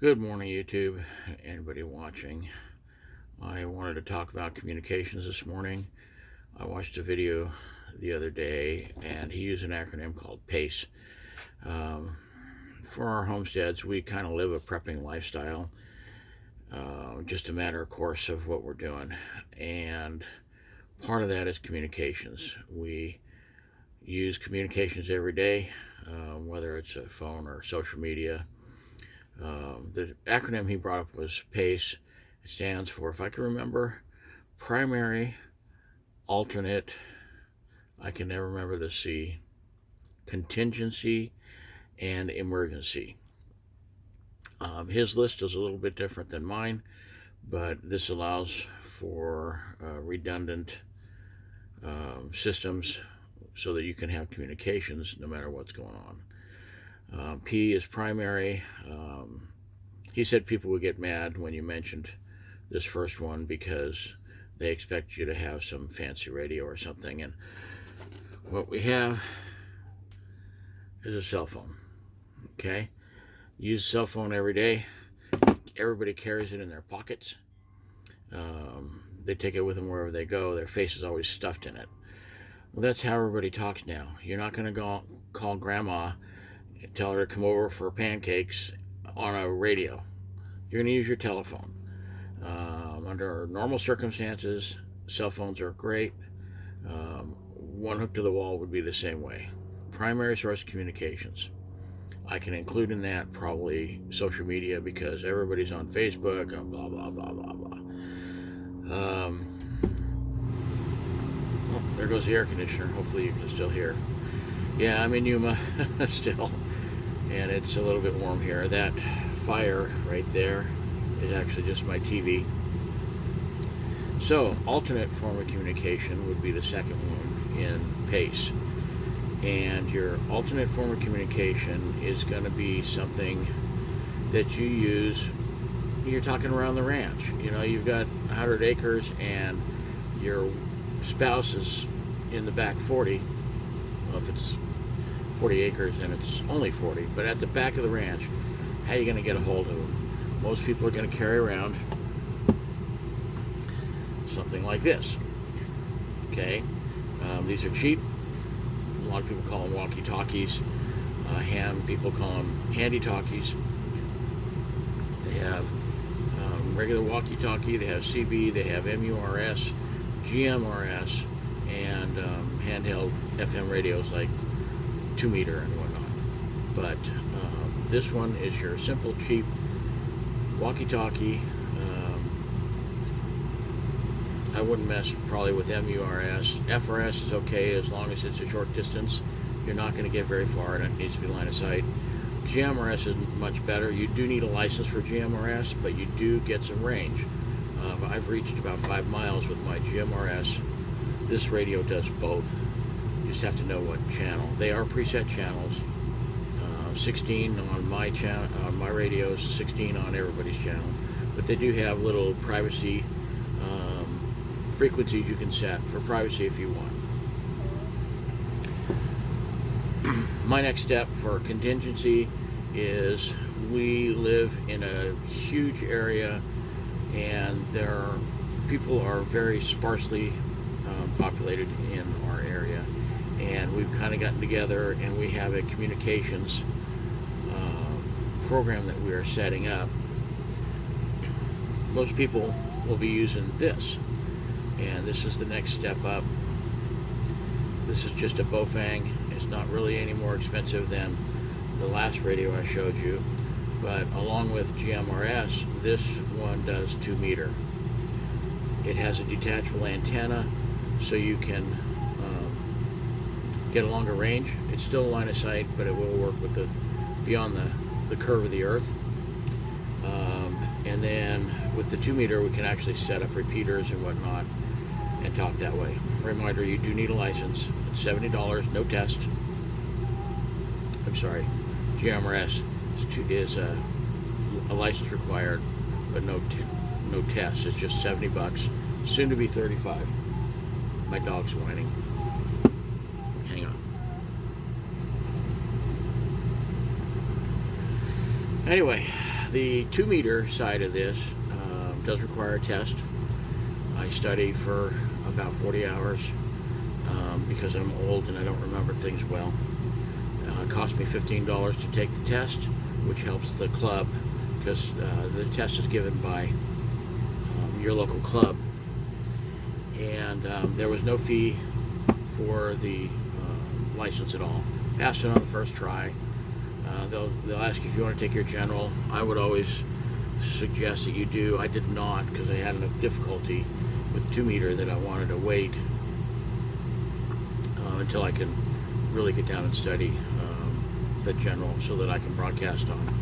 Good morning, YouTube. Anybody watching? I wanted to talk about communications this morning. I watched a video the other day, and he used an acronym called PACE. For our homesteads, we kind of live a prepping lifestyle, just a matter of course of what we're doing. And part of that is communications. We use communications every day, whether it's a phone or social media. The acronym he brought up was PACE. It stands for, if I can remember, primary, alternate, I can never remember the C, contingency, and emergency. His list is a little bit different than mine, but this allows for redundant systems so that you can have communications no matter what's going on. P is primary. He said people would get mad when you mentioned this first one because they expect you to have some fancy radio or something. And what we have is a cell phone. Okay? Use a cell phone every day. Everybody carries it in their pockets. They take it with them wherever they go. Their face is always stuffed in it. Well, that's how everybody talks now. You're not going to go call grandma, tell her to come over for pancakes on a radio. You're going to use your telephone. Under normal circumstances, cell phones are great. One hook to the wall would be the same way. Primary source communications. I can include in that probably social media because everybody's on Facebook and blah, blah, blah, blah, blah. Oh, there goes the air conditioner. Hopefully you can still hear. Yeah, I'm in Yuma still, and it's a little bit warm here. That fire right there is actually just my TV. So, alternate form of communication would be the second one in PACE. And your alternate form of communication is going to be something that you use. You're talking around the ranch. You know, you've got 100 acres and your spouse is in the back 40. Well, if it's 40 acres and it's only 40, but at the back of the ranch, how are you going to get a hold of them? Most people are going to carry around something like this. Okay, these are cheap. A lot of people call them walkie-talkies. People call them handy-talkies. They have regular walkie-talkie. They have CB. They have MURS, GMRS, and handheld FM radios like 2 meter and whatnot. But this one is your simple, cheap walkie-talkie. I wouldn't mess probably with MURS. FRS is okay as long as it's a short distance. You're not going to get very far and it needs to be line of sight. GMRS is much better. You do need a license for GMRS, but you do get some range. I've reached about 5 miles with my GMRS. This radio does both. You just have to know what channel. They are preset channels. 16 on my channel, on my radios, 16 on everybody's channel. But they do have little privacy frequencies you can set for privacy if you want. My next step for contingency is we live in a huge area and people are very sparsely populated in our area, and we've kind of gotten together and we have a communications program that we are setting up. Most people will be using this, and this is the next step up. This is just a Bofang. It's not really any more expensive than the last radio I showed you, but along with GMRS, this one does 2 meter. It has a detachable antenna, so you can get a longer range. It's still a line of sight, but it will work with beyond the curve of the earth. And then with the 2 meter, we can actually set up repeaters and whatnot and talk that way. Reminder, you do need a license. It's $70, no test. I'm sorry, GMRS is a license required, but no test. It's just $70, soon to be $35. My dog's whining. Hang on. Anyway, The 2-meter side of this does require a test. I studied for about 40 hours because I'm old and I don't remember things well. It cost me $15 to take the test, which helps the club, because the test is given by your local club, and there was no fee for the license at all. Passed it on the first try. They'll ask you if you want to take your general. I would always suggest that you do. I did not, because I had enough difficulty with 2-meter that I wanted to wait until I can really get down and study the general, so that I can broadcast on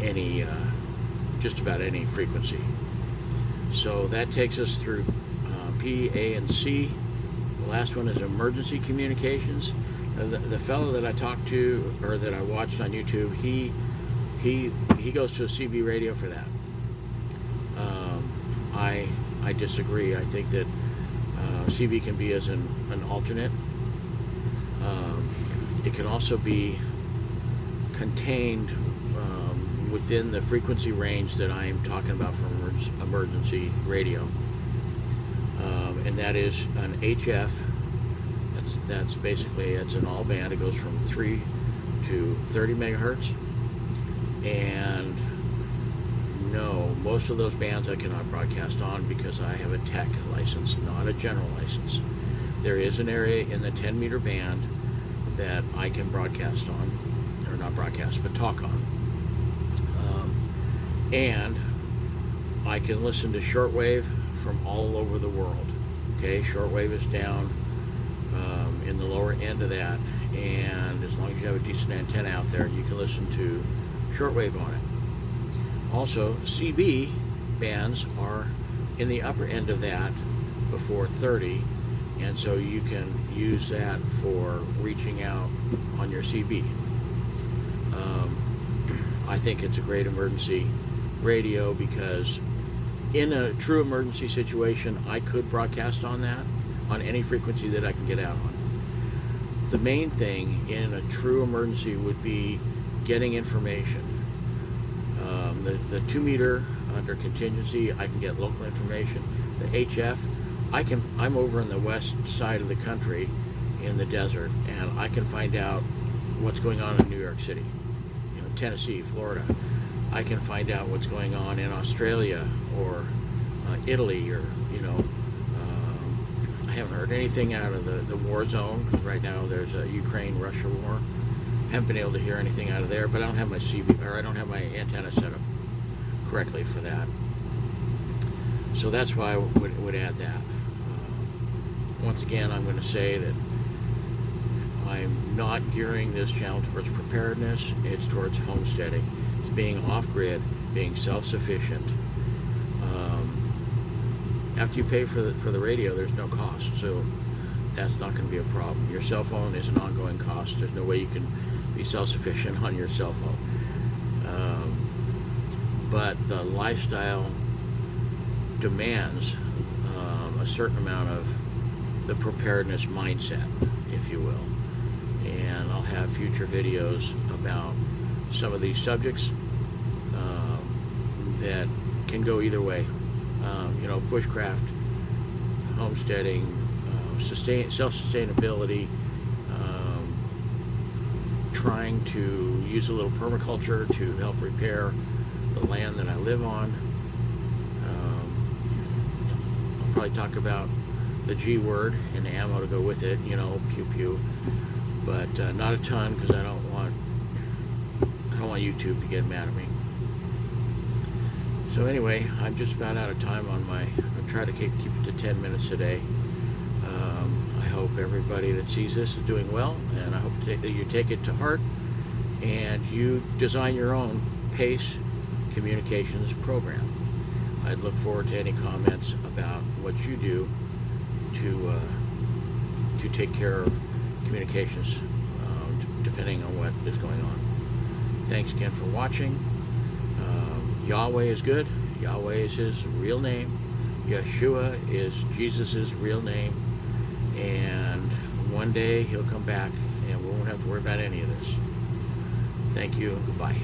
any just about any frequency. So that takes us through P, A, and C. The last one is emergency communications. The fellow that I talked to, or that I watched on YouTube, he goes to a CB radio for that. I disagree. I think that CB can be as an alternate. It can also be contained within the frequency range that I am talking about for emergency radio, and that is an HF. That's basically, it's an all band. It goes from 3 to 30 megahertz, and no, most of those bands I cannot broadcast on because I have a tech license, not a general license. There is an area in the 10-meter band that I can broadcast on, or not broadcast, but talk on. And I can listen to shortwave from all over the world. Okay, shortwave is down in the lower end of that, and as long as you have a decent antenna out there, you can listen to shortwave on it. Also, CB bands are in the upper end of that before 30, and so you can use that for reaching out on your CB. I think it's a great emergency radio because in a true emergency situation, I could broadcast on that, on any frequency that I can get out on. The main thing in a true emergency would be getting information. The 2-meter under contingency, I can get local information. The HF, I'm over in the west side of the country in the desert, and I can find out what's going on in New York City, Tennessee, Florida. I can find out what's going on in Australia or Italy, or I haven't heard anything out of the war zone, because right now there's a Ukraine-Russia war. Haven't been able to hear anything out of there, but I don't have my CB, or I don't have my antenna set up correctly for that. So that's why I would add that. Once again, I'm going to say that I'm not gearing this channel towards preparedness. It's towards homesteading. It's being off-grid, being self-sufficient. After you pay for the radio, there's no cost, so that's not going to be a problem. Your cell phone is an ongoing cost. There's no way you can be self-sufficient on your cell phone. But the lifestyle demands a certain amount of the preparedness mindset, if you will. And I'll have future videos about some of these subjects that can go either way. Bushcraft, homesteading, self-sustainability, trying to use a little permaculture to help repair the land that I live on. I'll probably talk about the G word and the ammo to go with it, pew pew, but not a ton, because I don't want YouTube to get mad at me. So anyway, I'm just about out of time on I'm trying to keep it to 10 minutes today. I hope everybody that sees this is doing well, and I hope that you take it to heart and you design your own PACE communications program. I'd look forward to any comments about what you do to take care of communications, depending on what is going on. Thanks again for watching. Yahweh is good. Yahweh is his real name. Yeshua is Jesus' real name. And one day he'll come back and we won't have to worry about any of this. Thank you and goodbye.